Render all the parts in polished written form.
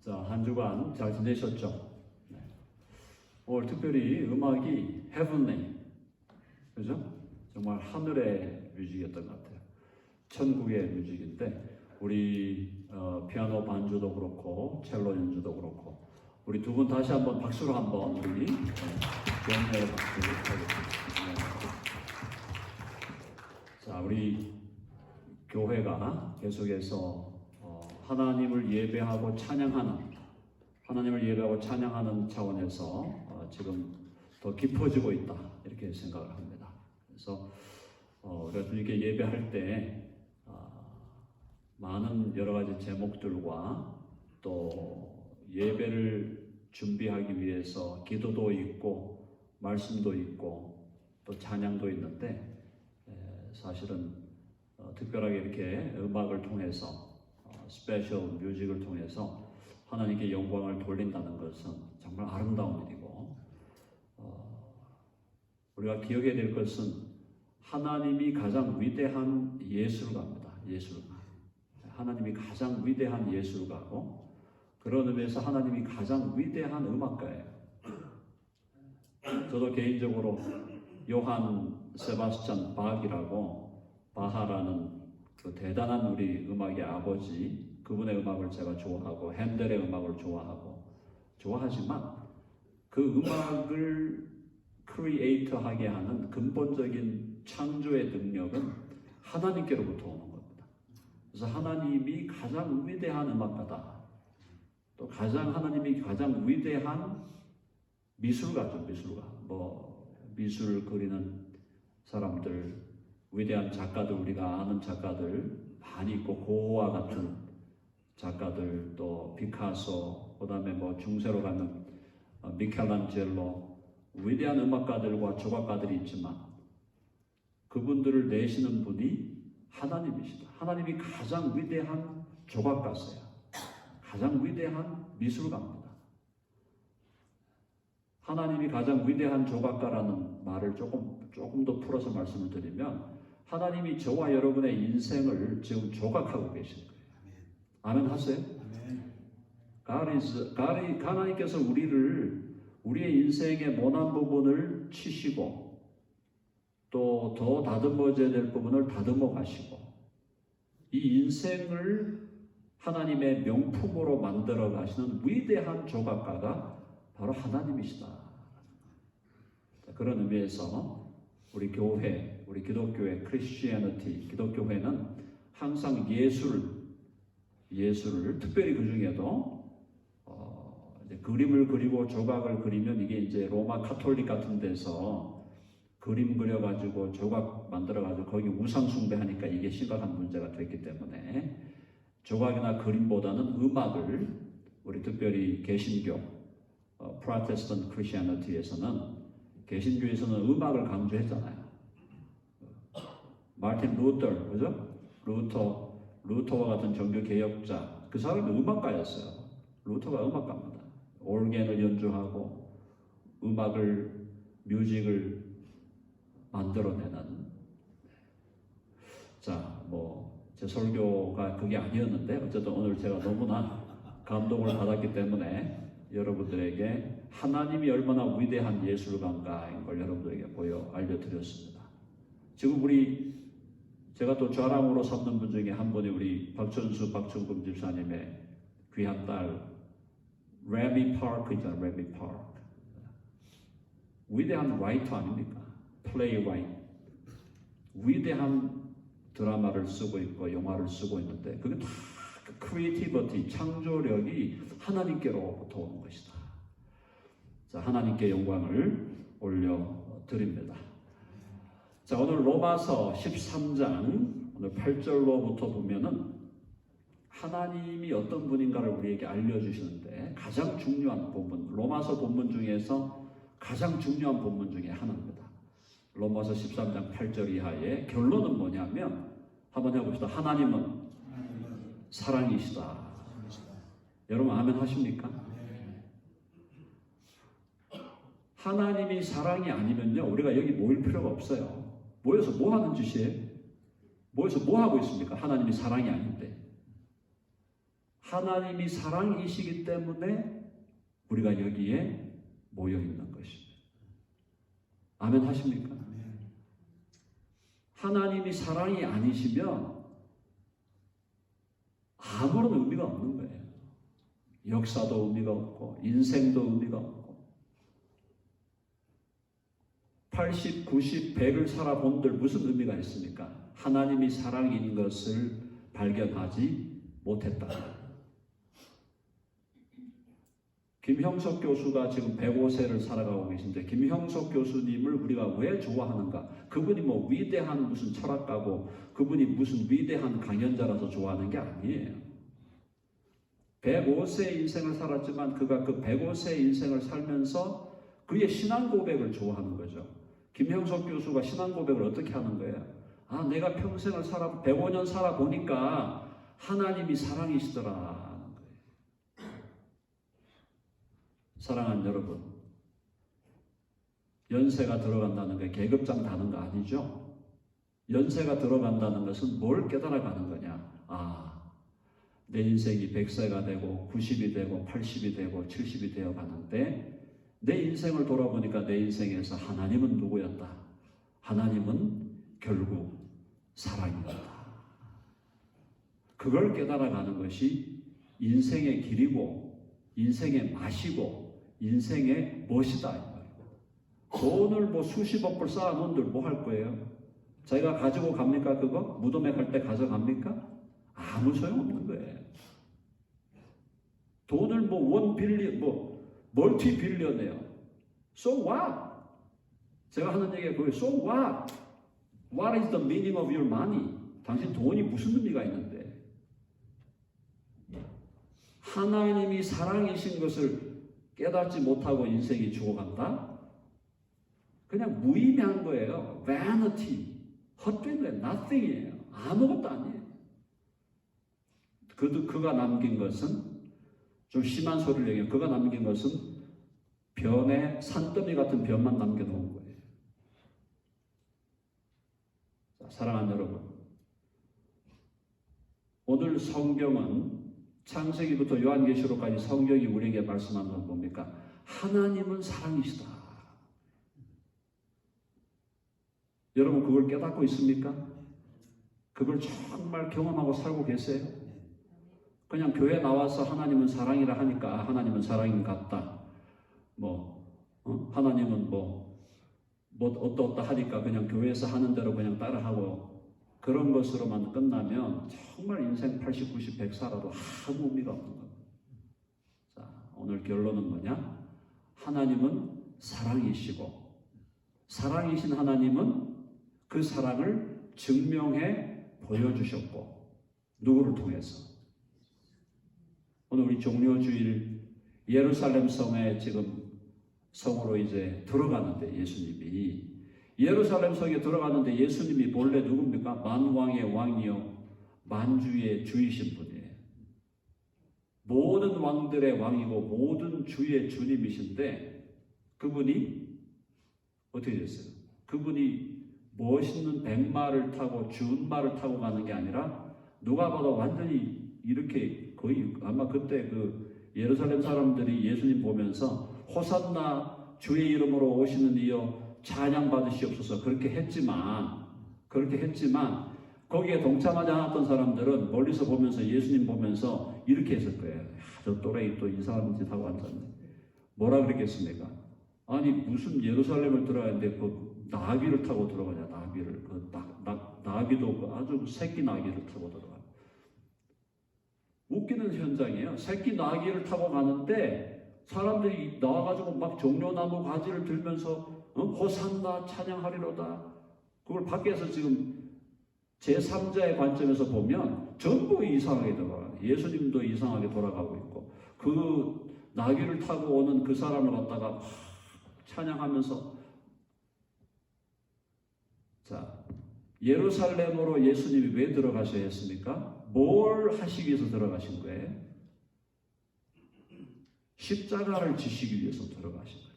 자, 한 주간 잘 지내셨죠? 네. 오늘 특별히 음악이 heavenly, 그죠? 정말 하늘의 뮤직이었던 것 같아요. 천국의 뮤직인데 우리 피아노 반주도 그렇고 첼로 연주도 그렇고 우리 두 분 다시 한번 박수로 한번 우리 격려의 박수를 하겠습니다. 자, 우리 교회가 계속해서 하나님을 예배하고 찬양하는 차원에서 지금 더 깊어지고 있다 이렇게 생각을 합니다. 그래서 우리가 이렇게 예배할 때 많은 여러 가지 제목들과 또 예배를 준비하기 위해서 기도도 있고 말씀도 있고 또 찬양도 있는데 사실은 특별하게 이렇게 음악을 통해서 스페셜 뮤직을 통해서 하나님께 영광을 돌린다는 것은 정말 아름다운 일이고 우리가 기억해야 될 것은 하나님이 가장 위대한 예술가입니다. 예술가. 하나님이 가장 위대한 예술가고 그런 의미에서 하나님이 가장 위대한 음악가예요. 저도 개인적으로 요한 세바스찬 바흐라고 바하라는 그 대단한 우리 음악의 아버지 그분의 음악을 제가 좋아하고 핸델의 음악을 좋아하지만 그 음악을 크리에이터하게 하는 근본적인 창조의 능력은 하나님께로부터 오는 겁니다. 그래서 하나님이 가장 위대한 음악가다. 또 하나님이 가장 위대한 미술가죠. 미술 그리는 사람들 위대한 작가들 우리가 아는 작가들 많이 있고 고흐와 같은 작가들 또 피카소 그다음에 중세로 가면 미켈란젤로 위대한 음악가들과 조각가들이 있지만 그분들을 내시는 분이 하나님이시다. 하나님이 가장 위대한 조각가세요. 가장 위대한 미술가입니다. 하나님이 가장 위대한 조각가라는 말을 조금 더 풀어서 말씀을 드리면 하나님이 저와 여러분의 인생을 지금 조각하고 계신 거예요. 아멘 하세요? 하나님께서 우리의 인생의 모난 부분을 치시고 또 더 다듬어져야 될 부분을 다듬어 가시고 이 인생을 하나님의 명품으로 만들어 가시는 위대한 조각가가 바로 하나님이시다. 그런 의미에서 우리 교회, 우리 기독교의 크리스티애니티, 기독교회는 항상 예술을 특별히 그 중에도 그림을 그리고 조각을 그리면 이게 이제 로마 카톨릭 같은 데서 그림 그려가지고 조각 만들어가지고 거기 우상 숭배하니까 이게 심각한 문제가 됐기 때문에 조각이나 그림보다는 음악을 우리 특별히 개신교, 프로테스턴트 크리스티애니티에서는 개신교에서는 음악을 강조했잖아요. 마틴 루터, 그죠? 루터와 같은 종교 개혁자, 그 사람이 음악가였어요. 루터가 음악가입니다. 올겐을 연주하고 뮤직을 만들어내는. 자, 제 설교가 그게 아니었는데 어쨌든 오늘 제가 너무나 감동을 받았기 때문에 여러분들에게 하나님이 얼마나 위대한 예술가인가인 걸 여러분들에게 알려드렸습니다. 지금 제가 또 자랑으로 삼는 분 중에 한 분이 우리 박천금 집사님의 귀한 딸 레미 파크 있잖아요. 레미 파크. 위대한 라이터 아닙니까? 플레이라이트. 위대한 드라마를 쓰고 있고 영화를 쓰고 있는데 그게 다 크리에이티비티, 창조력이 하나님께로부터 오는 것이다. 자, 하나님께 영광을 올려드립니다. 자, 오늘 로마서 13장 오늘 8절로부터 보면은 하나님이 어떤 분인가를 우리에게 알려주시는데 가장 중요한 본문, 로마서 본문 중에서 가장 중요한 본문 중에 하나입니다. 로마서 13장 8절 이하의 결론은 뭐냐면 한번 해봅시다. 하나님은 사랑이시다. 여러분 아멘 하십니까? 하나님이 사랑이 아니면요 우리가 여기 모일 필요가 없어요. 모여서 뭐 하는 짓이에요? 모여서 뭐 하고 있습니까? 하나님이 사랑이 아닌데. 하나님이 사랑이시기 때문에 우리가 여기에 모여 있는 것입니다. 아멘 하십니까? 하나님이 사랑이 아니시면 아무런 의미가 없는 거예요. 역사도 의미가 없고 인생도 의미가 없고 80, 90, 100을 살아본들 무슨 의미가 있습니까? 하나님이 사랑인 것을 발견하지 못했다. 김형석 교수가 지금 105세를 살아가고 계신데 김형석 교수님을 우리가 왜 좋아하는가? 그분이 뭐 위대한 무슨 철학가고 그분이 무슨 위대한 강연자라서 좋아하는 게 아니에요. 105세 인생을 살았지만 그가 그 105세 인생을 살면서 그의 신앙 고백을 좋아하는 거죠. 김형석 교수가 신앙 고백을 어떻게 하는 거예요? 아, 내가 평생을 105년 살아보니까 하나님이 사랑이시더라. 사랑하는 여러분, 연세가 들어간다는 게 계급장 다는 거 아니죠? 연세가 들어간다는 것은 뭘 깨달아가는 거냐? 아, 내 인생이 100세가 되고 90이 되고 80이 되고 70이 되어 가는데 내 인생을 돌아보니까 내 인생에서 하나님은 누구였다? 하나님은 결국 사랑이었다. 그걸 깨달아가는 것이 인생의 길이고 인생의 맛이고 인생의 멋이다. 돈을 뭐 수십억 불 쌓아놓은들 뭐 할 거예요? 자기가 가지고 갑니까? 그거? 무덤에 갈 때 가져갑니까? 아무 소용없는 거예요. 돈을 뭐 1빌리언, 멀티 빌리언이에요. So what? 제가 하는 얘기가 그거예요. So what? What is the meaning of your money? 당신 돈이 무슨 의미가 있는데? 하나님이 사랑이신 것을 깨닫지 못하고 인생이 죽어간다? 그냥 무의미한 거예요. vanity. 헛된 거예요. nothing이에요. 아무것도 아니에요. 그가 남긴 것은 좀 심한 소리를 얘기해요. 그가 남긴 것은 변에 산더미 같은 변만 남겨놓은 거예요. 자, 사랑하는 여러분, 오늘 성경은 창세기부터 요한계시록까지 성경이 우리에게 말씀하는 건 뭡니까? 하나님은 사랑이시다. 여러분 그걸 깨닫고 있습니까? 그걸 정말 경험하고 살고 계세요? 그냥 교회 나와서 하나님은 사랑이라 하니까 하나님은 사랑인 같다. 하나님은 어떠 하니까 그냥 교회에서 하는 대로 그냥 따라하고 그런 것으로만 끝나면 정말 인생 80, 90, 100 살아도 아무 의미가 없는 겁니다. 자, 오늘 결론은 뭐냐? 하나님은 사랑이시고 사랑이신 하나님은 그 사랑을 증명해 보여주셨고 누구를 통해서? 오늘 우리 종료주일 예루살렘 성에 지금 성으로 이제 들어가는데 예수님이 예루살렘 성에 들어가는데 예수님이 본래 누굽니까? 만왕의 왕이요 만주의 주이신 분이에요. 모든 왕들의 왕이고 모든 주의 주님이신데 그분이 어떻게 됐어요? 그분이 멋있는 백마를 타고 준마를 타고 가는 게 아니라 누가 봐도 완전히 이렇게 거의 아마 그때 그 예루살렘 사람들이 예수님 보면서 호산나 주의 이름으로 오시는 이여 찬양 받으시옵소서 그렇게 했지만 거기에 동참하지 않았던 사람들은 멀리서 보면서 예수님 보면서 이렇게 했을 거예요. 저 또래이 또 이상한 짓 하고 앉았네. 뭐라 그랬겠습니까? 아니 무슨 예루살렘을 들어가는데 그 나귀를 타고 들어가냐? 나귀를 나귀도 아주 새끼 나귀를 타고 들어가. 웃기는 현장이에요. 새끼 나귀를 타고 가는데 사람들이 나와가지고 막 종려나무 가지를 들면서 호산나 찬양하리로다. 그걸 밖에서 지금 제3자의 관점에서 보면 전부 이상하게 돌아가요. 예수님도 이상하게 돌아가고 있고 그 나귀를 타고 오는 그 사람을 갖다가 찬양하면서 자 예루살렘으로 예수님이 왜 들어가셔야 했습니까? 뭘 하시기 위해서 들어가신 거예요? 십자가를 지시기 위해서 들어가신 거예요.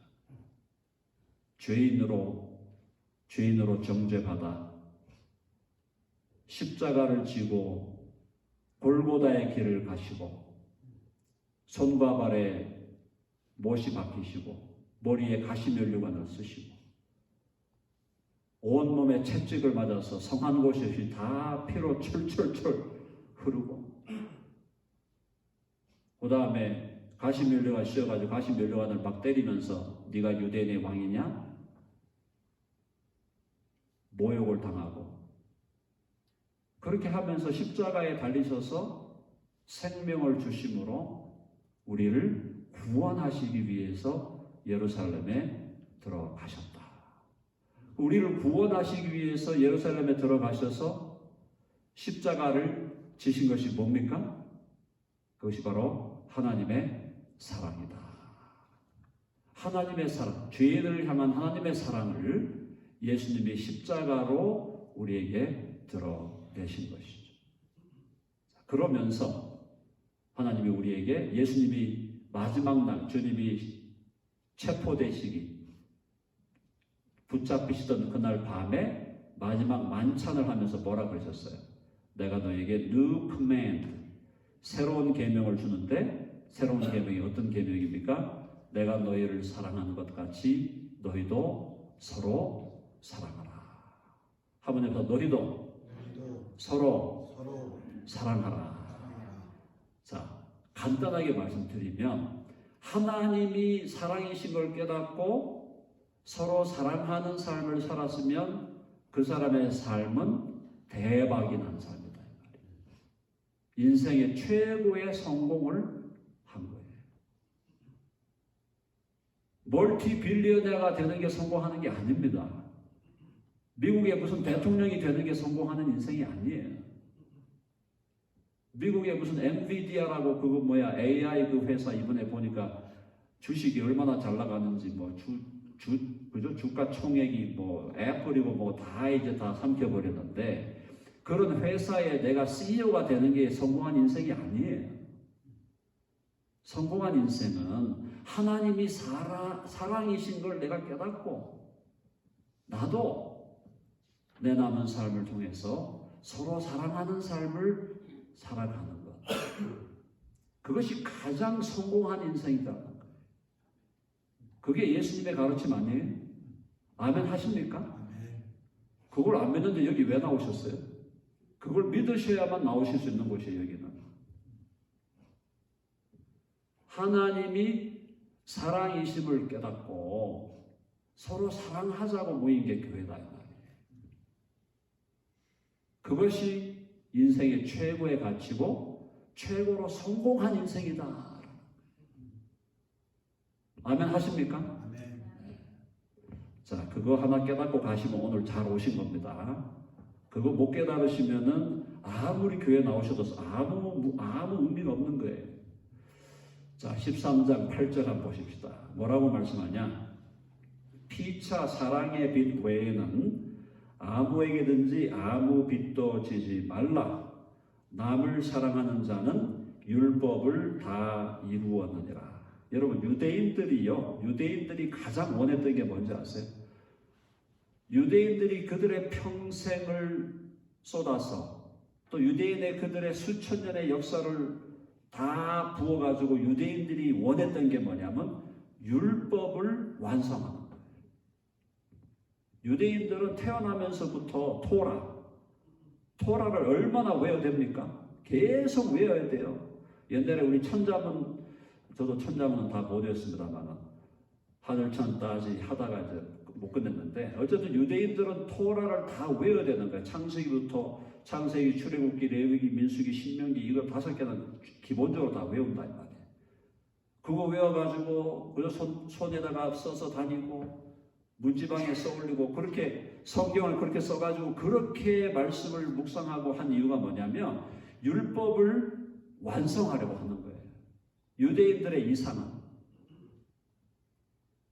죄인으로 정죄받아 십자가를 지고 골고다의 길을 가시고 손과 발에 못이 박히시고 머리에 가시면류관을 쓰시고 온몸에 채찍을 맞아서 성한 곳이 없이 다 피로 철철철 흐르고 그 다음에 가시면류관 씌워가지고 가시면류관을 막 때리면서 네가 유대인의 왕이냐? 모욕을 당하고 그렇게 하면서 십자가에 달리셔서 생명을 주심으로 우리를 구원하시기 위해서 예루살렘에 들어가셨다. 우리를 구원하시기 위해서 예루살렘에 들어가셔서 십자가를 지신 것이 뭡니까? 그것이 바로 하나님의 사랑이다. 하나님의 사랑, 죄인을 향한 하나님의 사랑을 예수님이 십자가로 우리에게 드러내신 것이죠. 그러면서 하나님이 우리에게 예수님이 마지막 날 주님이 체포되시기 붙잡히시던 그날 밤에 마지막 만찬을 하면서 뭐라 그러셨어요? 내가 너에게 new command, 새로운 계명을 주는데 새로운 계명이 어떤 계명입니까? 내가 너희를 사랑한 것 같이 너희도 서로 사랑하라. 하나님께서 너희도 서로 사랑하라. 자, 간단하게 말씀드리면 하나님이 사랑이신 걸 깨닫고 서로 사랑하는 삶을 살았으면 그 사람의 삶은 대박이 난 삶이다. 인생의 최고의 성공을 한 거예요. 멀티빌리어네어가 되는 게 성공하는 게 아닙니다. 미국의 무슨 대통령이 되는 게 성공하는 인생이 아니에요. 미국의 무슨 엔비디아라고 그거 AI 그 회사 이번에 보니까 주식이 얼마나 잘 나가는지 그죠? 주가 총액이 애플이고 다 이제 다 삼켜버렸는데 그런 회사에 내가 CEO가 되는 게 성공한 인생이 아니에요. 성공한 인생은 하나님이 사랑이신 걸 내가 깨닫고 나도 내 남은 삶을 통해서 서로 사랑하는 삶을 살아가는 것. 그것이 가장 성공한 인생이다. 그게 예수님의 가르침 아니에요? 아멘 하십니까? 그걸 안 믿는데 여기 왜 나오셨어요? 그걸 믿으셔야만 나오실 수 있는 곳이에요, 여기는. 하나님이 사랑이심을 깨닫고 서로 사랑하자고 모인 게 교회다. 그것이 인생의 최고의 가치고 최고로 성공한 인생이다. 아멘 하십니까? 아멘. 자, 그거 하나 깨닫고 가시면 오늘 잘 오신 겁니다. 그거 못 깨달으시면은 아무리 교회 나오셔도 아무 의미가 없는 거예요. 자, 13장 8절 한번 보십시다. 뭐라고 말씀하냐? 피차 사랑의 빛 외에는 아무에게든지 아무 빚도 지지 말라. 남을 사랑하는 자는 율법을 다 이루었느니라. 여러분, 유대인들이 가장 원했던 게 뭔지 아세요? 유대인들이 그들의 평생을 쏟아서 또 유대인의 그들의 수천 년의 역사를 다 부어가지고 유대인들이 원했던 게 뭐냐면 율법을 완성하는 거예요. 유대인들은 태어나면서부터 토라를 얼마나 외워야 됩니까? 계속 외워야 돼요. 옛날에 우리 천자문, 저도 천자문은 다 못 외웠습니다만 하늘천 따지 하다가 이제 못 끝냈는데 어쨌든 유대인들은 토라를 다 외워야 되는 거예요. 창세기, 출애굽기, 레위기, 민수기, 신명기 이거 5개는 기본적으로 다 외운다 이 말이에요. 그거 외워가지고 그래서 손에다가 써서 다니고 문지방에 써올리고 그렇게 성경을 그렇게 써가지고 그렇게 말씀을 묵상하고 한 이유가 뭐냐면 율법을 완성하려고 하는 거예요. 유대인들의 이상은.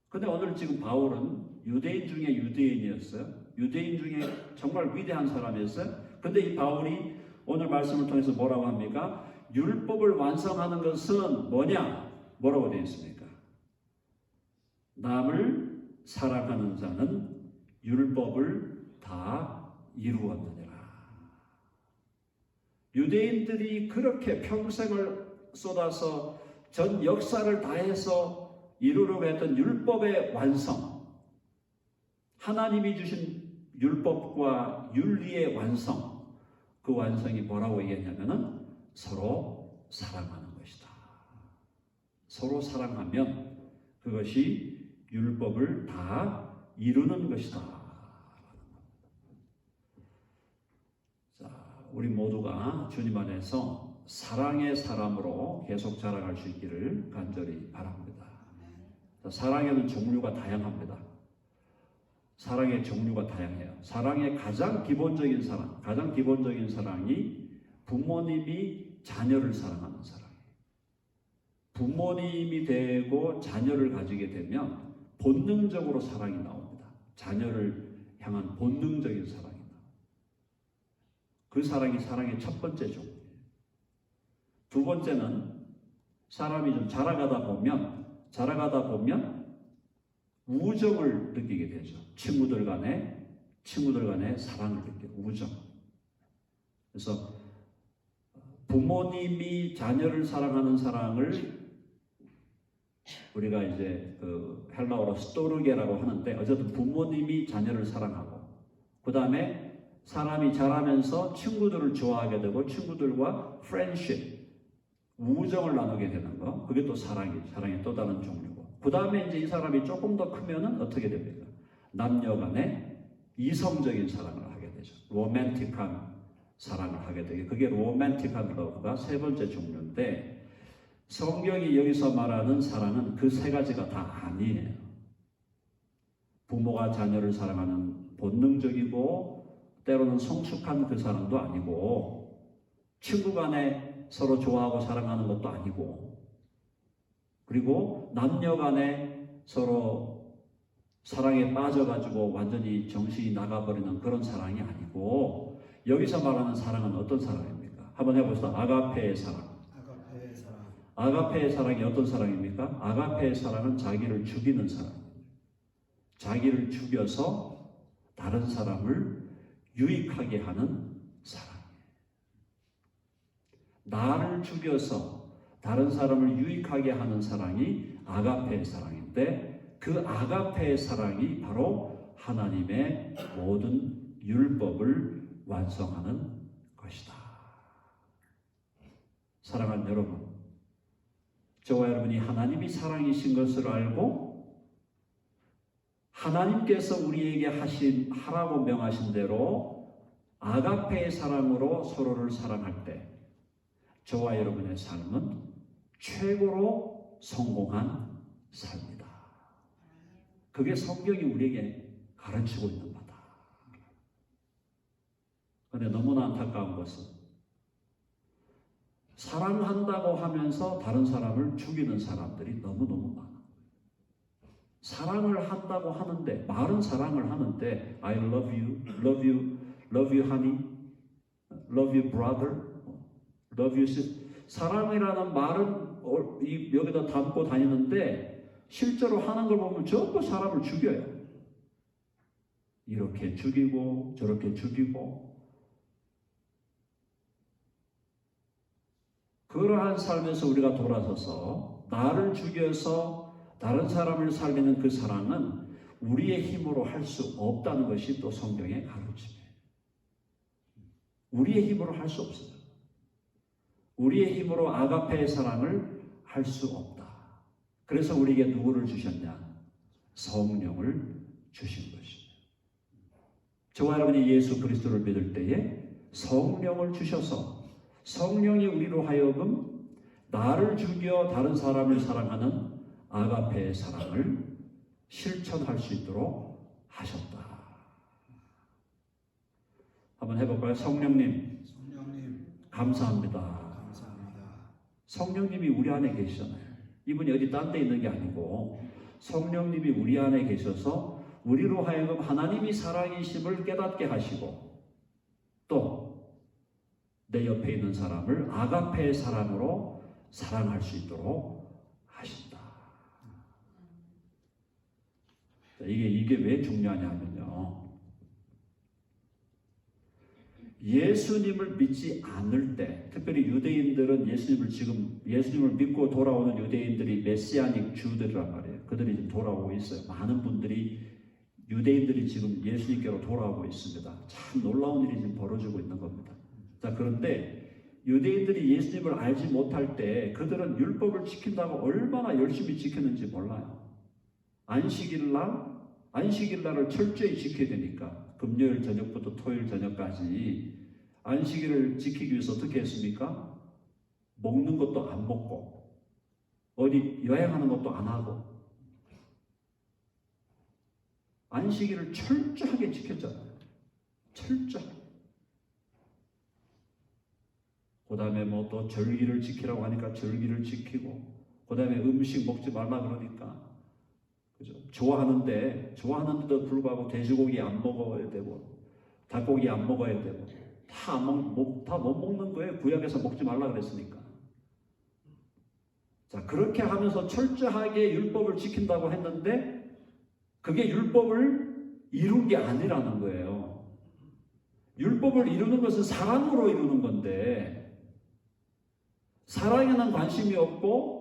근데 오늘 지금 바울은 유대인 중에 유대인이었어요. 유대인 중에 정말 위대한 사람이었어요. 근데 이 바울이 오늘 말씀을 통해서 뭐라고 합니까? 율법을 완성하는 것은 뭐냐? 뭐라고 되어 있습니까? 남을 사랑하는 자는 율법을 다 이루었느니라. 유대인들이 그렇게 평생을 쏟아서 전 역사를 다해서 이루려고 했던 율법의 완성, 하나님이 주신 율법과 윤리의 완성, 그 완성이 뭐라고 얘기했냐면은 서로 사랑하는 것이다. 서로 사랑하면 그것이 율법을 다 이루는 것이다. 자, 우리 모두가 주님 안에서 사랑의 사람으로 계속 자라갈 수 있기를 간절히 바랍니다. 자, 사랑에는 종류가 다양합니다. 사랑의 종류가 다양해요. 사랑의 가장 기본적인 사랑이 부모님이 자녀를 사랑하는 사랑이에요. 부모님이 되고 자녀를 가지게 되면 본능적으로 사랑이 나옵니다. 자녀를 향한 본능적인 사랑이 나옵니다. 그 사랑이 사랑의 첫 번째 종류예요. 두 번째는 사람이 좀 자라가다 보면 우정을 느끼게 되죠. 친구들 간의 사랑을 느끼고 우정. 그래서 부모님이 자녀를 사랑하는 사랑을 우리가 이제 그 헬라어로 스토르게라고 하는데, 어쨌든 부모님이 자녀를 사랑하고, 그 다음에 사람이 자라면서 친구들을 좋아하게 되고 친구들과 프렌드십, 우정을 나누게 되는 거, 그게 또 사랑의 또 다른 종류고, 그 다음에 이제 이 사람이 조금 더 크면은 어떻게 됩니까? 남녀 간의 이성적인 사랑을 하게 되죠. 로맨틱한 사랑을 하게 되게, 그게 로맨틱한 러브가 세 번째 종류인데, 성경이 여기서 말하는 사랑은 그 세 가지가 다 아니에요. 부모가 자녀를 사랑하는 본능적이고 때로는 성숙한 그 사랑도 아니고, 친구 간에 서로 좋아하고 사랑하는 것도 아니고, 그리고 남녀 간에 서로 사랑에 빠져가지고 완전히 정신이 나가버리는 그런 사랑이 아니고, 여기서 말하는 사랑은 어떤 사랑입니까? 한번 해봅시다. 아가페의 사랑. 아가페의 사랑이 어떤 사랑입니까? 아가페의 사랑은 자기를 죽이는 사랑입니다. 자기를 죽여서 다른 사람을 유익하게 하는 사랑이에요. 나를 죽여서 다른 사람을 유익하게 하는 사랑이 아가페의 사랑인데, 그 아가페의 사랑이 바로 하나님의 모든 율법을 완성하는 것이다. 사랑하는 여러분, 저와 여러분이 하나님이 사랑이신 것을 알고 하나님께서 우리에게 하라고 명하신 대로 아가페의 사랑으로 서로를 사랑할 때 저와 여러분의 삶은 최고로 성공한 삶이다. 그게 성경이 우리에게 가르치고 있는 바다. 그런데 너무나 안타까운 것은 사랑한다고 하면서 다른 사람을 죽이는 사람들이 너무너무 많아. 사랑을 한다고 하는데, 말은 사랑을 하는데 I love you, love you, love you honey, love you brother, love you sister. 사랑이라는 말은 여기다 담고 다니는데 실제로 하는 걸 보면 전부 사람을 죽여요. 이렇게 죽이고 저렇게 죽이고, 그러한 삶에서 우리가 돌아서서 나를 죽여서 다른 사람을 살리는 그 사랑은 우리의 힘으로 할 수 없다는 것이 또 성경의 가르침이에요. 우리의 힘으로 할 수 없어요. 우리의 힘으로 아가페의 사랑을 할 수 없다. 그래서 우리에게 누구를 주셨냐? 성령을 주신 것입니다. 저와 여러분이 예수 그리스도를 믿을 때에 성령을 주셔서 성령이 우리로 하여금 나를 죽여 다른 사람을 사랑하는 아가페의 사랑을 실천할 수 있도록 하셨다. 한번 해볼까요? 성령님, 감사합니다. 성령님이 우리 안에 계시잖아요. 이분이 어디 딴 데 있는 게 아니고 성령님이 우리 안에 계셔서 우리로 하여금 하나님이 사랑이심을 깨닫게 하시고, 또 내 옆에 있는 사람을 아가페의 사랑으로 사랑할 수 있도록 하신다. 이게 왜 중요하냐면요, 예수님을 믿지 않을 때, 특별히 유대인들은 예수님을 믿고 돌아오는 유대인들이 메시아닉 주들이란 말이에요. 그들이 지금 돌아오고 있어요. 많은 유대인들이 지금 예수님께로 돌아오고 있습니다. 참 놀라운 일이 지금 벌어지고 있는 겁니다. 자, 그런데 유대인들이 예수님을 알지 못할 때 그들은 율법을 지킨다고 얼마나 열심히 지켰는지 몰라요. 안식일날을 철저히 지켜야 되니까 금요일 저녁부터 토요일 저녁까지 안식일을 지키기 위해서 어떻게 했습니까? 먹는 것도 안 먹고 어디 여행하는 것도 안 하고 안식일을 철저하게 지켰잖아요. 철저하게. 그 다음에 뭐 또 절기를 지키라고 하니까 절기를 지키고, 그 다음에 음식 먹지 말라 그러니까, 그죠? 좋아하는데도 불구하고 돼지고기 안 먹어야 되고, 닭고기 안 먹어야 되고, 다 못 먹는 거예요. 구약에서 먹지 말라 그랬으니까. 자, 그렇게 하면서 철저하게 율법을 지킨다고 했는데, 그게 율법을 이룬 게 아니라는 거예요. 율법을 이루는 것은 사랑으로 이루는 건데, 사랑에는 관심이 없고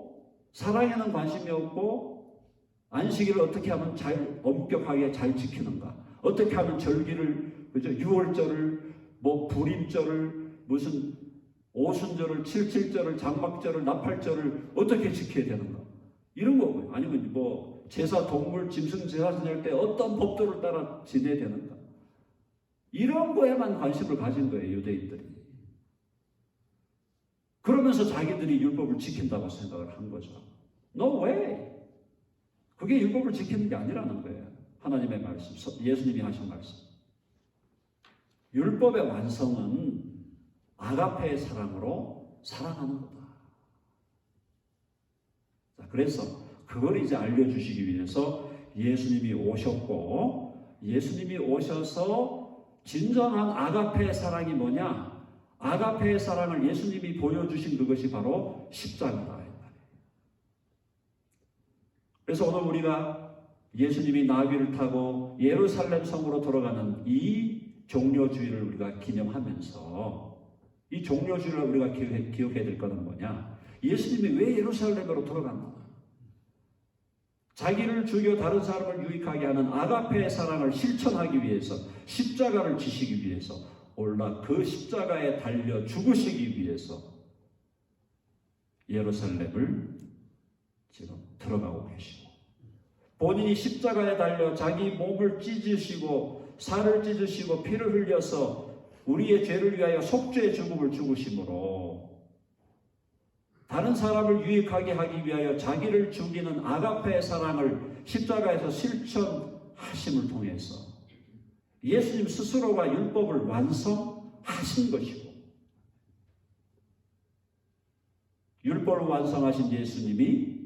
안식일을 어떻게 하면 엄격하게 잘 지키는가, 어떻게 하면 절기를, 그죠? 6월절을, 뭐 불임절을, 무슨 오순절을, 칠칠절을, 장막절을, 나팔절을 어떻게 지켜야 되는가, 이런 거고요. 아니면 뭐 제사, 동물, 짐승 제사 지낼 때 어떤 법도를 따라 지내야 되는가, 이런 거에만 관심을 가진 거예요, 유대인들이. 그러면서 자기들이 율법을 지킨다고 생각을 한 거죠. No way! 그게 율법을 지키는 게 아니라는 거예요. 하나님의 말씀, 예수님이 하신 말씀. 율법의 완성은 아가페의 사랑으로 사랑하는 거다. 자, 그래서 그걸 이제 알려주시기 위해서 예수님이 오셨고, 예수님이 오셔서 진정한 아가페의 사랑이 뭐냐? 아가페의 사랑을 예수님이 보여주신 그것이 바로 십자가다. 그래서 오늘 우리가 예수님이 나귀를 타고 예루살렘 성으로 들어가는 이 종려주의를 우리가 기념하면서, 이 종려주의를 우리가 기억해야 될 것은 뭐냐? 예수님이 왜 예루살렘으로 들어갔나? 자기를 죽여 다른 사람을 유익하게 하는 아가페의 사랑을 실천하기 위해서, 십자가를 지시기 위해서, 올라 그 십자가에 달려 죽으시기 위해서 예루살렘을 지금 들어가고 계시고, 본인이 십자가에 달려 자기 몸을 찢으시고 살을 찢으시고 피를 흘려서 우리의 죄를 위하여 속죄의 죽음을 죽으심으로 다른 사람을 유익하게 하기 위하여 자기를 죽이는 아가페의 사랑을 십자가에서 실천하심을 통해서 예수님 스스로가 율법을 완성하신 것이고, 율법을 완성하신 예수님이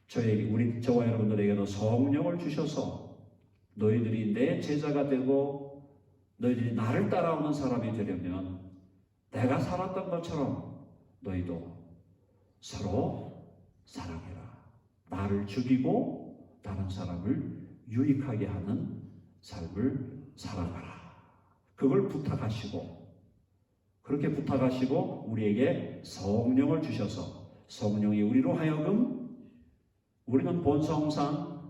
저와 여러분들에게도 성령을 주셔서 너희들이 내 제자가 되고 너희들이 나를 따라오는 사람이 되려면 내가 살았던 것처럼 너희도 서로 사랑해라. 나를 죽이고 다른 사람을 유익하게 하는 삶을 살아가라. 그걸 부탁하시고, 그렇게 부탁하시고 우리에게 성령을 주셔서 성령이 우리로 하여금, 우리는 본성상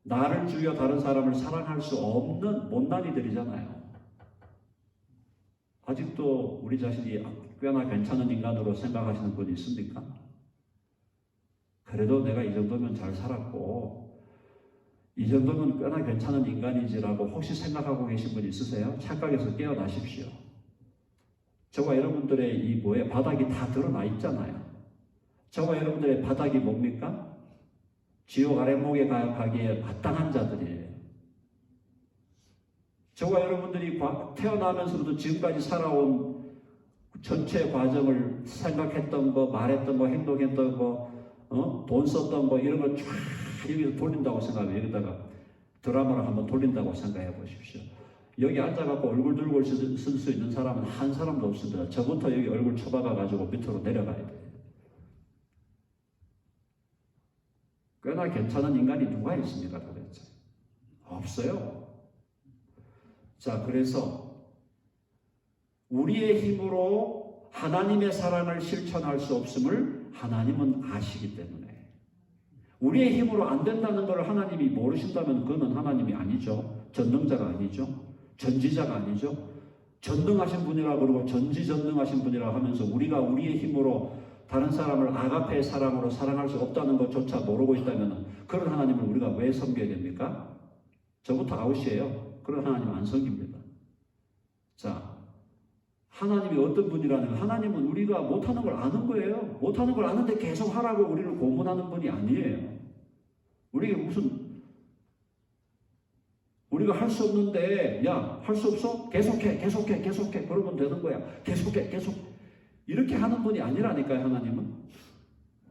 나를 죽여 다른 사람을 사랑할 수 없는 못난이들이잖아요. 아직도 우리 자신이 꽤나 괜찮은 인간으로 생각하시는 분이 있습니까? 그래도 내가 이 정도면 잘 살았고 이 정도면 꽤나 괜찮은 인간이지라고 혹시 생각하고 계신 분 있으세요? 착각에서 깨어나십시오. 저와 여러분들의 이 바닥이 다 드러나 있잖아요. 저와 여러분들의 바닥이 뭡니까? 지옥 아랫목에 가기에 마땅한 자들이에요. 저와 여러분들이 태어나면서부터 지금까지 살아온 전체 과정을 생각했던 거, 말했던 거, 행동했던 거, 돈 썼던 거, 이런 걸 쫙 여기서 돌린다고 생각해요. 여기다가 드라마를 한번 돌린다고 생각해 보십시오. 여기 앉아갖고 얼굴 들고 쓸 수 있는 사람은 한 사람도 없습니다. 저부터 여기 얼굴 쳐박아가지고 밑으로 내려가야 돼요. 꽤나 괜찮은 인간이 누가 있습니까 도대체? 없어요. 자, 그래서 우리의 힘으로 하나님의 사랑을 실천할 수 없음을 하나님은 아시기 때문에 우리의 힘으로 안 된다는 것을 하나님이 모르신다면 그는 하나님이 아니죠. 전능자가 아니죠. 전지자가 아니죠. 전능하신 분이라 그러고 전지전능하신 분이라 하면서 우리가 우리의 힘으로 다른 사람을 아가페의 사랑으로 사랑할 수 없다는 것조차 모르고 있다면 그런 하나님을 우리가 왜 섬겨야 됩니까? 저부터 아웃이에요. 그런 하나님 안 섬깁니다. 자, 하나님이 어떤 분이라는 거, 하나님은 우리가 못하는 걸 아는 거예요. 못하는 걸 아는데 계속 하라고 우리를 고문하는 분이 아니에요. 우리가 할 수 없는데 야, 할 수 없어? 계속해 그러면 되는 거야. 계속 이렇게 하는 분이 아니라니까요. 하나님은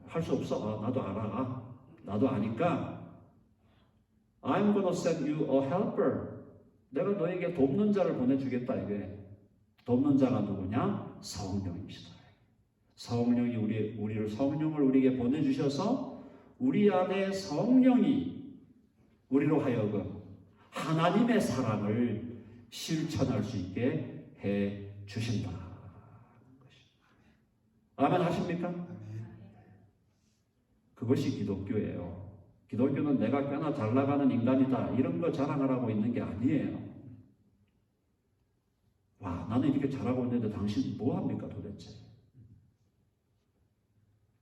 할 수 없어. 나도 알아. 나도 아니까 I'm gonna send you a helper. 내가 너에게 돕는 자를 보내주겠다 이게. 돕는 자가 누구냐? 성령입니다. 성령이 성령을 우리에게 보내주셔서 우리 안에 성령이 우리로 하여금 하나님의 사랑을 실천할 수 있게 해 주신다. 아멘 하십니까? 그것이 기독교예요. 기독교는 내가 꽤나 잘 나가는 인간이다 이런 거 자랑하라고 있는 게 아니에요. 와, 나는 이렇게 잘하고 있는데 당신 뭐 합니까 도대체?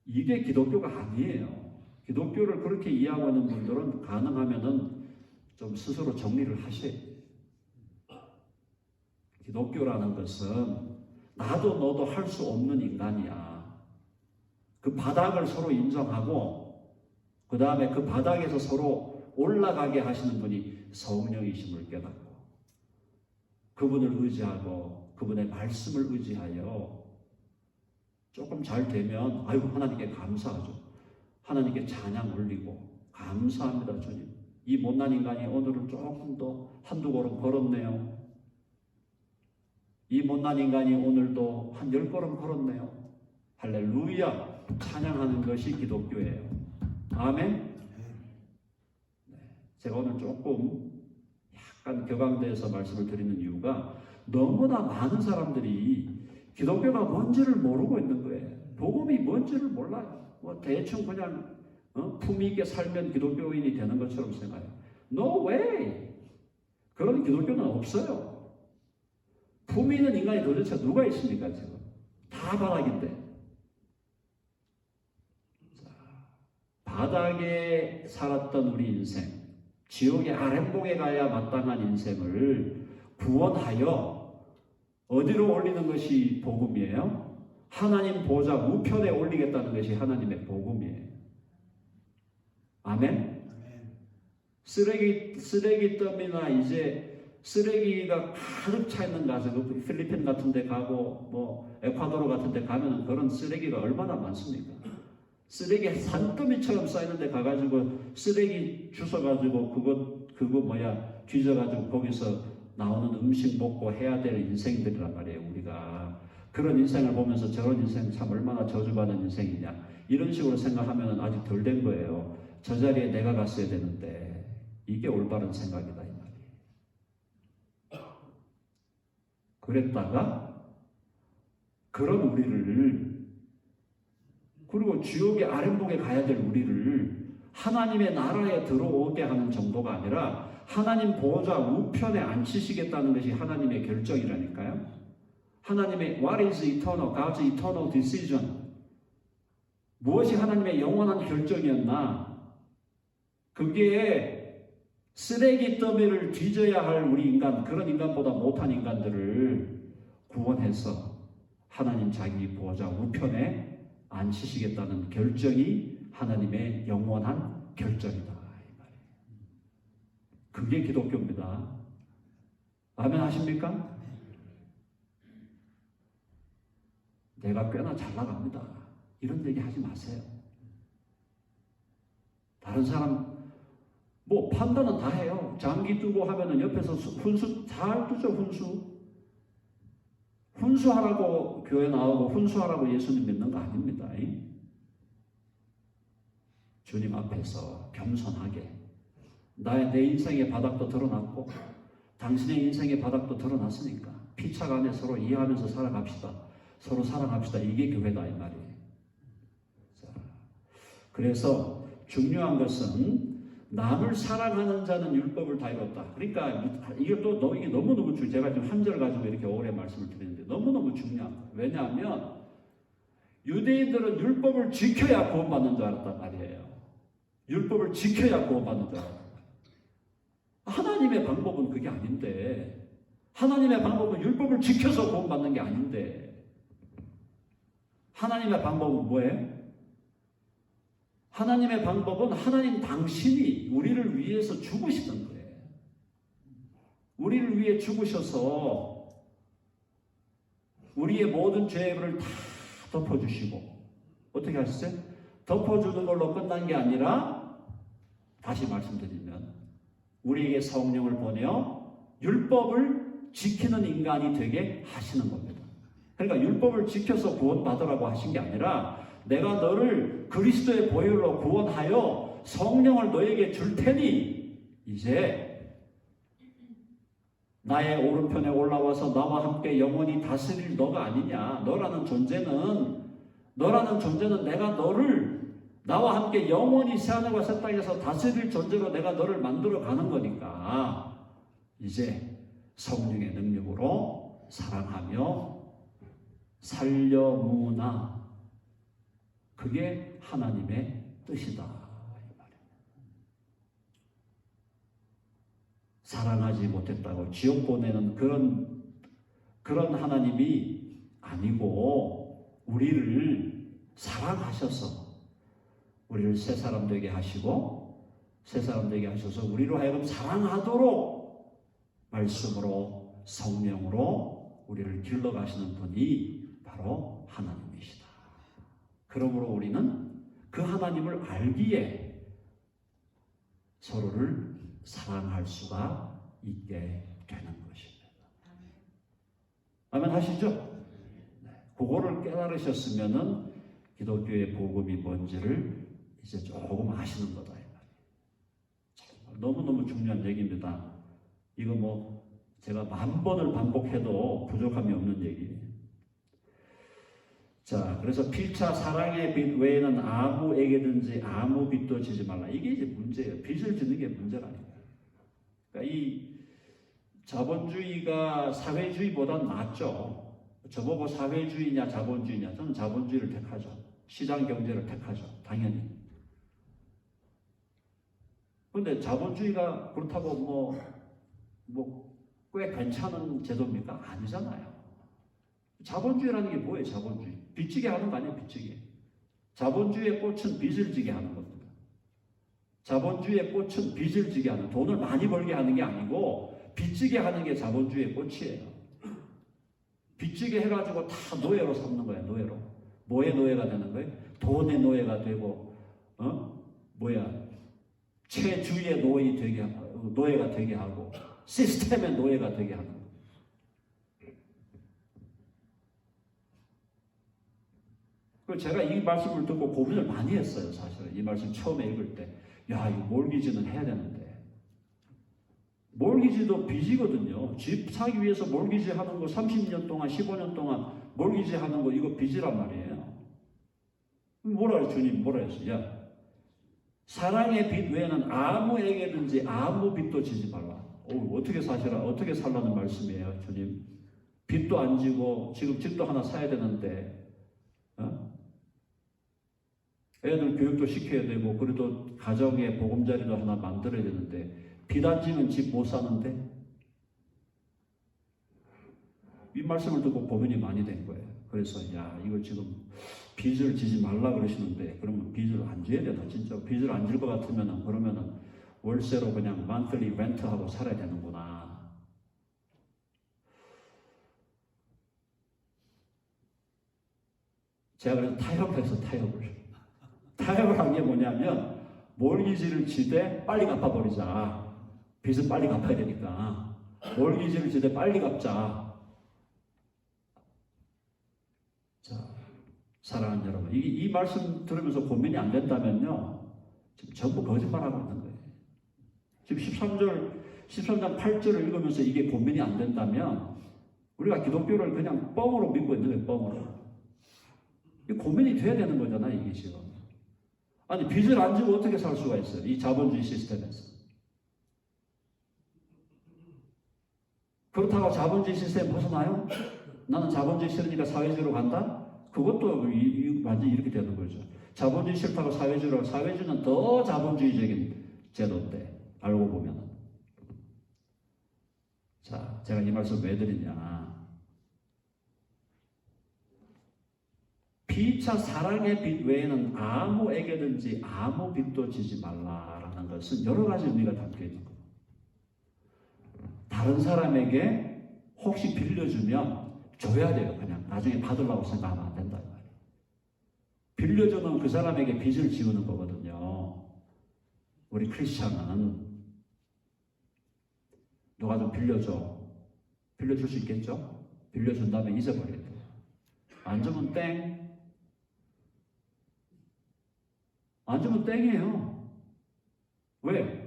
이게 기독교가 아니에요. 기독교를 그렇게 이해하고 있는 분들은 가능하면은 좀 스스로 정리를 하셔야 돼요. 기독교라는 것은 나도 너도 할 수 없는 인간이야. 그 바닥을 서로 인정하고 그 다음에 그 바닥에서 서로 올라가게 하시는 분이 성령이심을 깨닫고 그분을 의지하고 그분의 말씀을 의지하여 조금 잘 되면 아이고 하나님께 감사하죠. 하나님께 찬양 올리고 감사합니다 주님. 이 못난 인간이 오늘은 조금 더 한두 걸음 걸었네요. 이 못난 인간이 오늘도 한 10걸음 걸었네요. 할렐루야. 찬양하는 것이 기독교예요. 아멘. 네, 제가 오늘 조금 약간 격앙돼서 말씀을 드리는 이유가 너무나 많은 사람들이 기독교가 뭔지를 모르고 있는 거예요. 복음이 뭔지를 몰라요. 뭐 대충 그냥 품위 있게 살면 기독교인이 되는 것처럼 생각해요. No way! 그런 기독교는 없어요. 품위 있는 인간이 도대체 누가 있습니까 지금? 다 바닥인데. 자, 바닥에 살았던 우리 인생, 지옥의 아랫목에 가야 마땅한 인생을 구원하여 어디로 올리는 것이 복음이에요? 하나님 보좌 우편에 올리겠다는 것이 하나님의 복음이에요. 아멘? 쓰레기 더미나 이제 쓰레기가 가득 차 있는 가서 필리핀 같은 데 가고 뭐 에콰도르 같은 데 가면은 그런 쓰레기가 얼마나 많습니까? 쓰레기 산더미처럼 쌓이는 데 가가지고 쓰레기 주워가지고 그거 뒤져가지고 거기서 나오는 음식 먹고 해야 될 인생들이란 말이에요. 우리가 그런 인생을 보면서 저런 인생 참 얼마나 저주받은 인생이냐 이런 식으로 생각하면 아직 덜 된 거예요. 저 자리에 내가 갔어야 되는데 이게 올바른 생각이다 이 말이에요. 그랬다가 그런 우리를 그리고 지옥의 아랫목에 가야 될 우리를 하나님의 나라에 들어오게 하는 정도가 아니라 하나님 보좌 우편에 앉히시겠다는 것이 하나님의 결정이라니까요. 하나님의 What is eternal? God's eternal decision. 무엇이 하나님의 영원한 결정이었나? 그게 쓰레기 더미를 뒤져야 할 우리 인간, 그런 인간보다 못한 인간들을 구원해서 하나님 자기 보좌 우편에 앉히시겠다는 결정이 하나님의 영원한 결정이다. 그게 기독교입니다. 아멘 하십니까? 내가 꽤나 잘 나갑니다. 이런 얘기 하지 마세요. 다른 사람 뭐 판단은 다 해요. 장기 두고 하면은 옆에서 훈수 잘 두죠. 훈수하라고 교회 나오고 훈수하라고 예수님 믿는 거 아닙니다. 주님 앞에서 겸손하게 내 인생의 바닥도 드러났고 당신의 인생의 바닥도 드러났으니까 피차 간에 서로 이해하면서 살아갑시다. 서로 사랑합시다. 이게 교회다 이 말이에요. 자, 그래서 중요한 것은 남을 사랑하는 자는 율법을 다 이뤘다. 그러니까 이게 너무너무 제가 지금 한 절 가지고 이렇게 오래 말씀을 드리는데 너무너무 중요한 거예요. 왜냐하면 유대인들은 율법을 지켜야 구원받는 줄 알았단 말이에요. 율법을 지켜야 구원받는 줄 알았단 말이에요. 하나님의 방법은 그게 아닌데, 하나님의 방법은 율법을 지켜서 구원받는 게 아닌데, 하나님의 방법은 뭐예요? 하나님의 방법은 하나님 당신이 우리를 위해서 죽으시는 거예요. 우리를 위해 죽으셔서 우리의 모든 죄를 다 덮어주시고, 어떻게 하셨어요? 덮어주는 걸로 끝난 게 아니라, 다시 말씀드리면 우리에게 성령을 보내어 율법을 지키는 인간이 되게 하시는 겁니다. 그러니까 율법을 지켜서 구원받으라고 하신 게 아니라, 내가 너를 그리스도의 보혈로 구원하여 성령을 너에게 줄 테니 이제 나의 오른편에 올라와서 나와 함께 영원히 다스릴 너가 아니냐. 너라는 존재는 내가 너를 나와 함께 영원히 새하늘과 새 땅에서 다스릴 존재로 내가 너를 만들어 가는 거니까 이제 성령의 능력으로 사랑하며 살려무나, 그게 하나님의 뜻이다. 사랑하지 못했다고 지옥 보내는 그런 하나님이 아니고, 우리를 사랑하셔서 우리를 새 사람 되게 하시고, 새 사람 되게 하셔서 우리로 하여금 사랑하도록 말씀으로 성령으로 우리를 길러가시는 분이 바로 하나님이시다. 그러므로 우리는 그 하나님을 알기에 서로를 사랑할 수가 있게 되는 것입니다. 아멘 하시죠? 네. 그거를 깨달으셨으면은 기독교의 복음이 뭔지를 이제 조금 아시는 거다. 너무너무 중요한 얘기입니다. 이거 제가 10,000번을 반복해도 부족함이 없는 얘기예요. 자, 그래서 피차 사랑의 빚 외에는 아무에게든지 아무 빚도 지지 말라. 이게 이제 문제예요. 빚을 지는 게 문제라니까. 그러니까 이 자본주의가 사회주의보다 낫죠. 저보고 사회주의냐 자본주의냐, 저는 자본주의를 택하죠. 시장 경제를 택하죠. 당연히. 그런데 자본주의가 그렇다고 꽤 괜찮은 제도입니까? 아니잖아요. 자본주의라는 게 뭐예요? 자본주의. 빚지게 하는 거 아니에요? 빚지게. 자본주의의 꽃은 빚을 지게 하는 겁니다. 자본주의의 꽃은 빚을 지게 하는, 돈을 많이 벌게 하는 게 아니고 빚지게 하는 게 자본주의의 꽃이에요. 빚지게 해가지고 다 노예로 삼는 거예요. 노예로. 뭐의 노예가 되는 거예요? 돈의 노예가 되고, 체주의 노예가 되게 하고, 시스템의 노예가 되게 하는 거예요. 제가 이 말씀을 듣고 고민을 많이 했어요. 사실은 이 말씀 처음에 읽을 때, 야, 이거 몰기지는 해야 되는데, 몰기지도 빚이거든요. 집 사기 위해서 몰기지 하는 거 30년 동안 15년 동안 몰기지 하는 거, 이거 빚이란 말이에요. 뭐라 주님 뭐라 했어요? 야, 사랑의 빚 외에는 아무에게든지 아무 빚도 지지 말라. 어떻게 살라는 말씀이에요, 주님? 빚도 안 지고 지금 집도 하나 사야 되는데, 애들 교육도 시켜야 되고, 그래도 가정에 보금자리도 하나 만들어야 되는데, 빚 안 지면 집 못 사는데? 이 말씀을 듣고 고민이 많이 된 거예요. 그래서 이거 지금 빚을 지지 말라 그러시는데, 그러면 빚을 안 져야 되나? 진짜 빚을 안 질 것 같으면은, 그러면은 월세로 그냥 monthly 렌트하고 살아야 되는구나. 제가 그래서 타협을 한 게 뭐냐면, 몰기지를 지되 빨리 갚아버리자. 빚은 빨리 갚아야 되니까. 몰기지를 지되 빨리 갚자. 자, 사랑하는 여러분, 이 말씀 들으면서 고민이 안 된다면요, 지금 전부 거짓말하고 있는 거예요. 지금 13장 8절을 읽으면서 이게 고민이 안 된다면, 우리가 기독교를 그냥 뻥으로 믿고 있는 거예요, 뻥으로. 이 고민이 돼야 되는 거잖아요, 이게 지금. 아니, 빚을 안 지고 어떻게 살 수가 있어요, 이 자본주의 시스템에서. 그렇다고 자본주의 시스템 벗어나요? 나는 자본주의 싫으니까 사회주의로 간다? 그것도 완전히 이렇게 되는 거죠. 자본주의 싫다고 사회주의로, 사회주의는 더 자본주의적인 제도인데, 알고 보면. 자, 제가 이 말씀 왜 드리냐. 피차 사랑의 빚 외에는 아무에게든지 아무 빚도 지지 말라라는 것은 여러 가지 의미가 담겨 있는 거예요. 다른 사람에게 혹시 빌려주면 줘야 돼요. 그냥 나중에 받으려고 생각하면 안 된다. 빌려주는 그 사람에게 빚을 지우는 거거든요. 우리 크리스찬은 누가 좀 빌려줄 수 있겠죠? 빌려준 다음에 잊어버려야 돼요. 안 주면 땡. 안 주면 땡이에요. 왜?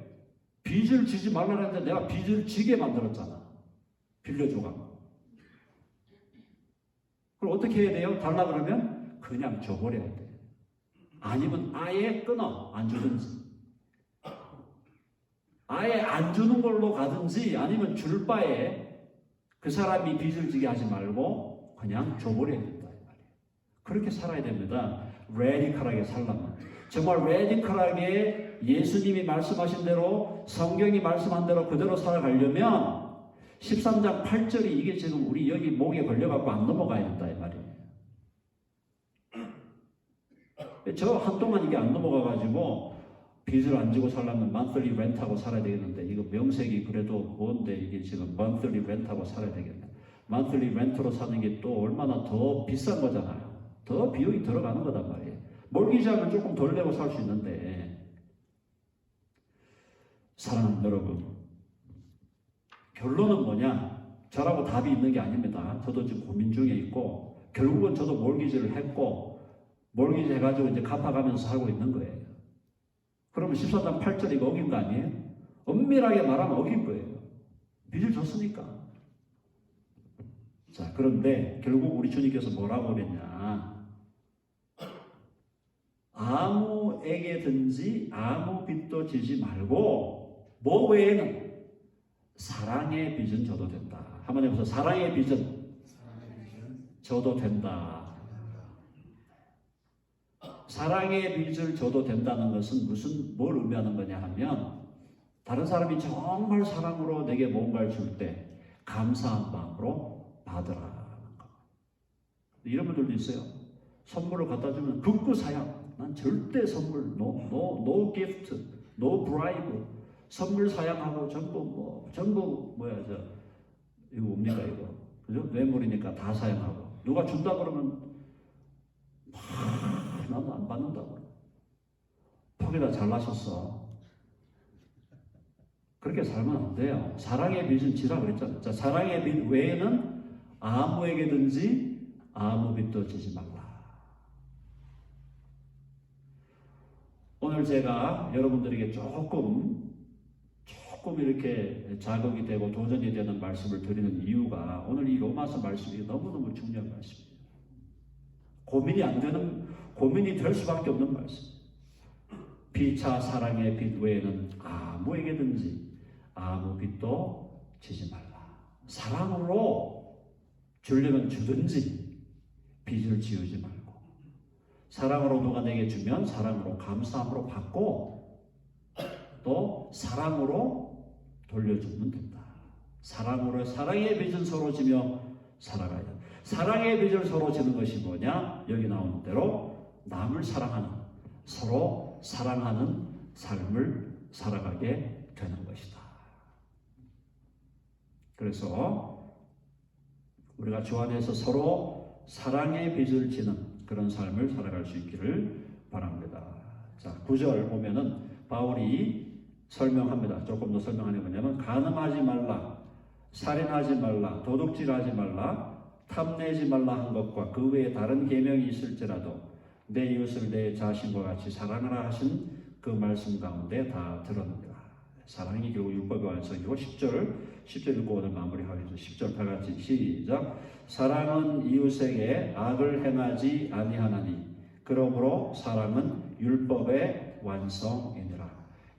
빚을 지지 말라 했는데 내가 빚을 지게 만들었잖아. 빌려줘가지고. 그럼 어떻게 해야 돼요? 달라 그러면 그냥 줘버려야 돼. 아니면 아예 끊어. 안 주든지. 아예 안 주는 걸로 가든지 아니면 줄 바에 그 사람이 빚을 지게 하지 말고 그냥 줘버려야 된다. 그렇게 살아야 됩니다. 레디컬하게 살려면. 정말 레디컬하게 예수님이 말씀하신 대로 성경이 말씀한 대로 그대로 살아가려면 13장 8절이 이게 지금 우리 여기 목에 걸려갖고 안 넘어가야 된다 이 말이에요. 저 한동안 이게 안 넘어가가지고 빚을 안 지고 살려면 monthly rent하고 살아야 되겠는데 이거 명색이 그래도 뭔데 이게 지금 monthly rent하고 살아야 되겠네. monthly rent로 사는 게 또 얼마나 더 비싼 거잖아요. 더 비용이 들어가는 거단 말이에요. 몰기지하면 조금 덜 내고 살 수 있는데 사랑하는 여러분 결론은 뭐냐? 저라고 답이 있는 게 아닙니다. 저도 지금 고민 중에 있고 결국은 저도 몰기지를 했고 몰기지 해가지고 이제 갚아가면서 살고 있는 거예요. 그러면 14장 8절이 어긴 거 아니에요? 엄밀하게 말하면 어긴 거예요. 빚을 줬으니까. 자, 그런데 결국 우리 주님께서 뭐라고 그랬냐? 아무에게든지 아무 빚도 지지 말고 뭐 외에는 사랑의 빚은 져도 된다. 한번 해보세요. 사랑의 빚은 져도 된다. 사랑의 빚을 져도 된다는 것은 뭘 의미하는 거냐 하면 다른 사람이 정말 사랑으로 내게 뭔가를 줄 때 감사한 마음으로 받으라는 거. 이런 분들도 있어요. 선물을 갖다 주면 극구 사양. 난 절대 선물, no gift, no bribe. 선물 사양하고 전부 이거 뭡니까 이거? 그죠? 뇌물이니까 다 사양하고. 누가 준다 그러면 나는 안 받는다고. 퍽이다 잘나셨어. 그렇게 살면 안 돼요. 사랑의 빚은 지라 그랬잖아요. 자, 사랑의 빚 외에는 아무에게든지 아무 빚도 지지 말라. 오늘 제가 여러분들에게 조금 이렇게 자극이 되고 도전이 되는 말씀을 드리는 이유가 오늘 이 로마서 말씀이 너무너무 중요한 말씀이에요. 고민이 될 수밖에 없는 말씀. 피차 사랑의 빚 외에는 아무에게든지 아무 빚도 지지 말라. 사랑으로 주려면 주든지 빚을 지우지 말고 사랑으로 누가 내게 주면 사랑으로 감사함으로 받고 또 사랑으로 돌려주면 된다. 사랑의 빚은 서로 지며 살아가야 된다. 사랑의 빚을 서로 지는 것이 뭐냐? 여기 나오는 대로 남을 사랑하는, 서로 사랑하는 삶을 살아가게 되는 것이다. 그래서 우리가 주 안에서 서로 사랑의 빚을 지는 그런 삶을 살아갈 수 있기를 바랍니다. 자, 9절 보면은 바울이 설명합니다. 조금 더 설명하는 게 뭐냐면 간음하지 말라, 살인하지 말라, 도둑질하지 말라, 탐내지 말라 한 것과 그 외에 다른 계명이 있을지라도 내 이웃을 내 자신과 같이 사랑하라 하신 그 말씀 가운데 다 들었느니라. 사랑이 결국 율법의 완성이고 10절 읽고 오늘 마무리하겠습니다. 10절 다 같이 시작. 사랑은 이웃에게 악을 행하지 아니하나니 그러므로 사랑은 율법의 완성이니라.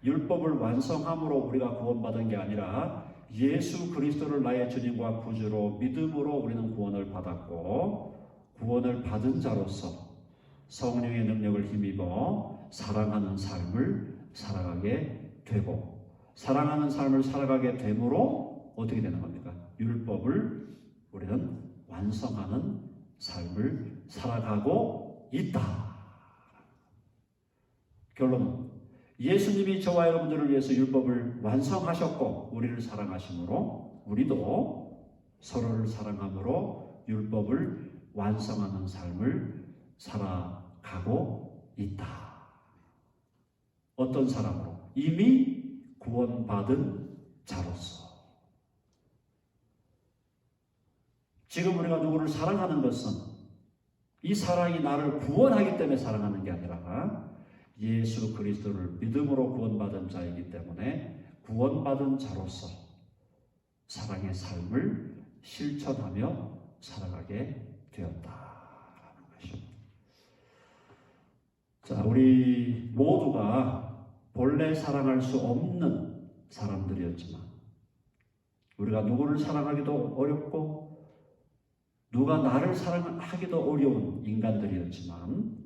율법을 완성함으로 우리가 구원받은 게 아니라 예수 그리스도를 나의 주님과 구주로 믿음으로 우리는 구원을 받았고 구원을 받은 자로서 성령의 능력을 힘입어 사랑하는 삶을 살아가게 되고 사랑하는 삶을 살아가게 되므로 어떻게 되는 겁니까? 율법을 우리는 완성하는 삶을 살아가고 있다. 결론은 예수님이 저와 여러분들을 위해서 율법을 완성하셨고 우리를 사랑하심으로 우리도 서로를 사랑함으로 율법을 완성하는 삶을 살아가고 있다. 어떤 사람으로? 이미 구원받은 자로서. 지금 우리가 누구를 사랑하는 것은 이 사랑이 나를 구원하기 때문에 사랑하는 게 아니라 예수 그리스도를 믿음으로 구원받은 자이기 때문에 구원받은 자로서 사랑의 삶을 실천하며 살아가게 되었다라는 것입니다. 자, 우리 모두가 본래 사랑할 수 없는 사람들이었지만 우리가 누구를 사랑하기도 어렵고 누가 나를 사랑하기도 어려운 인간들이었지만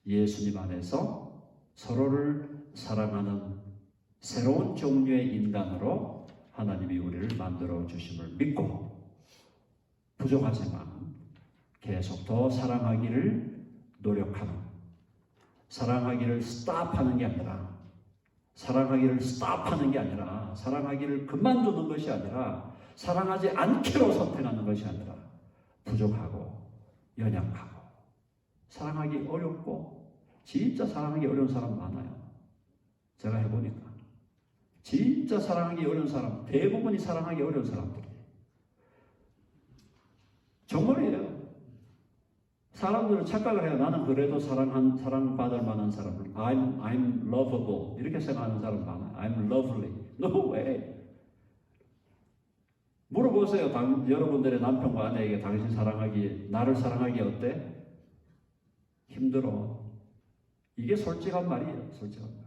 예수님 안에서 서로를 사랑하는 새로운 종류의 인간으로 하나님이 우리를 만들어 주심을 믿고 부족하지만 계속 더 사랑하기를 노력하는 사랑하기를 스탑하는 게 아니라 사랑하기를 그만두는 것이 아니라 사랑하지 않기로 선택하는 것이 아니라 부족하고 연약하고 사랑하기 어렵고 진짜 사랑하기 어려운 사람 많아요. 제가 해보니까 진짜 사랑하기 어려운 사람 대부분이 사랑하기 어려운 사람들이에요. 정말이에요. 사람들은 착각을 해요. 나는 그래도 사랑받을 만한 사람들. I'm lovable. 이렇게 생각하는 사람 많아요. I'm lovely. No way. 물어보세요. 여러분들의 남편과 아내에게 나를 사랑하기 어때? 힘들어. 이게 솔직한 말이에요. 솔직한 말.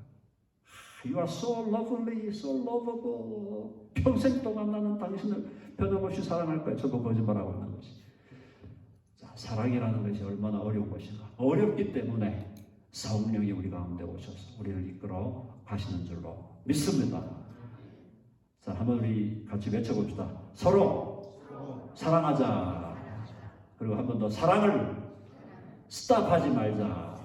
You are so lovely, so lovable. 평생 동안 나는 당신을 변함없이 사랑할 거야. 저거 거짓말하고 있는 것이. 자, 사랑이라는 것이 얼마나 어려운 것인가. 어렵기 때문에 성령이 우리 가운데 오셔서 우리를 이끌어 가시는 줄로 믿습니다. 자, 한번 우리 같이 외쳐봅시다. 서로 사랑하자. 그리고 한 번 더 사랑을 스탑하지 말자.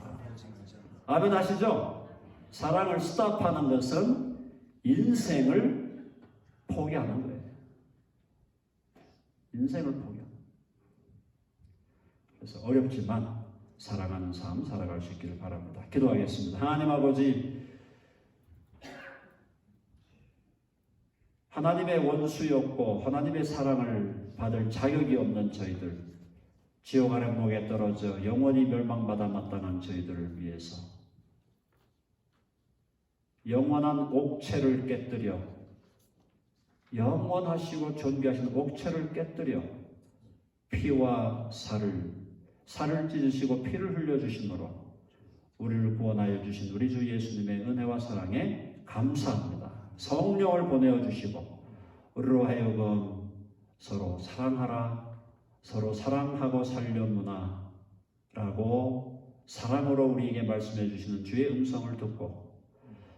아멘 하시죠? 사랑을 스탑하는 것은 인생을 포기하는 거예요. 인생을 포기하는 거예요. 그래서 어렵지만 사랑하는 삶 살아갈 수 있기를 바랍니다. 기도하겠습니다. 하나님 아버지, 하나님의 원수였고 하나님의 사랑을 받을 자격이 없는 저희들, 지옥 아랫목에 떨어져 영원히 멸망받아 마땅한 저희들을 위해서 영원한 옥체를 깨뜨려 영원하시고 존귀하신 옥체를 깨뜨려 피와 살을 찢으시고 피를 흘려주심으로 우리를 구원하여 주신 우리 주 예수님의 은혜와 사랑에 감사합니다. 성령을 보내어 주시고 우리로 하여금 서로 사랑하라, 서로 사랑하고 살려무나라고 사랑으로 우리에게 말씀해 주시는 주의 음성을 듣고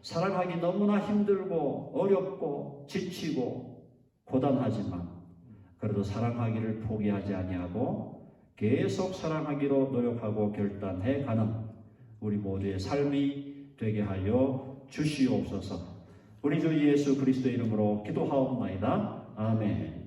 사랑하기 너무나 힘들고 어렵고 지치고 고단하지만 그래도 사랑하기를 포기하지 아니하고 계속 사랑하기로 노력하고 결단해 가는 우리 모두의 삶이 되게 하여 주시옵소서. 우리 주 예수 그리스도의 이름으로 기도하옵나이다. 아멘.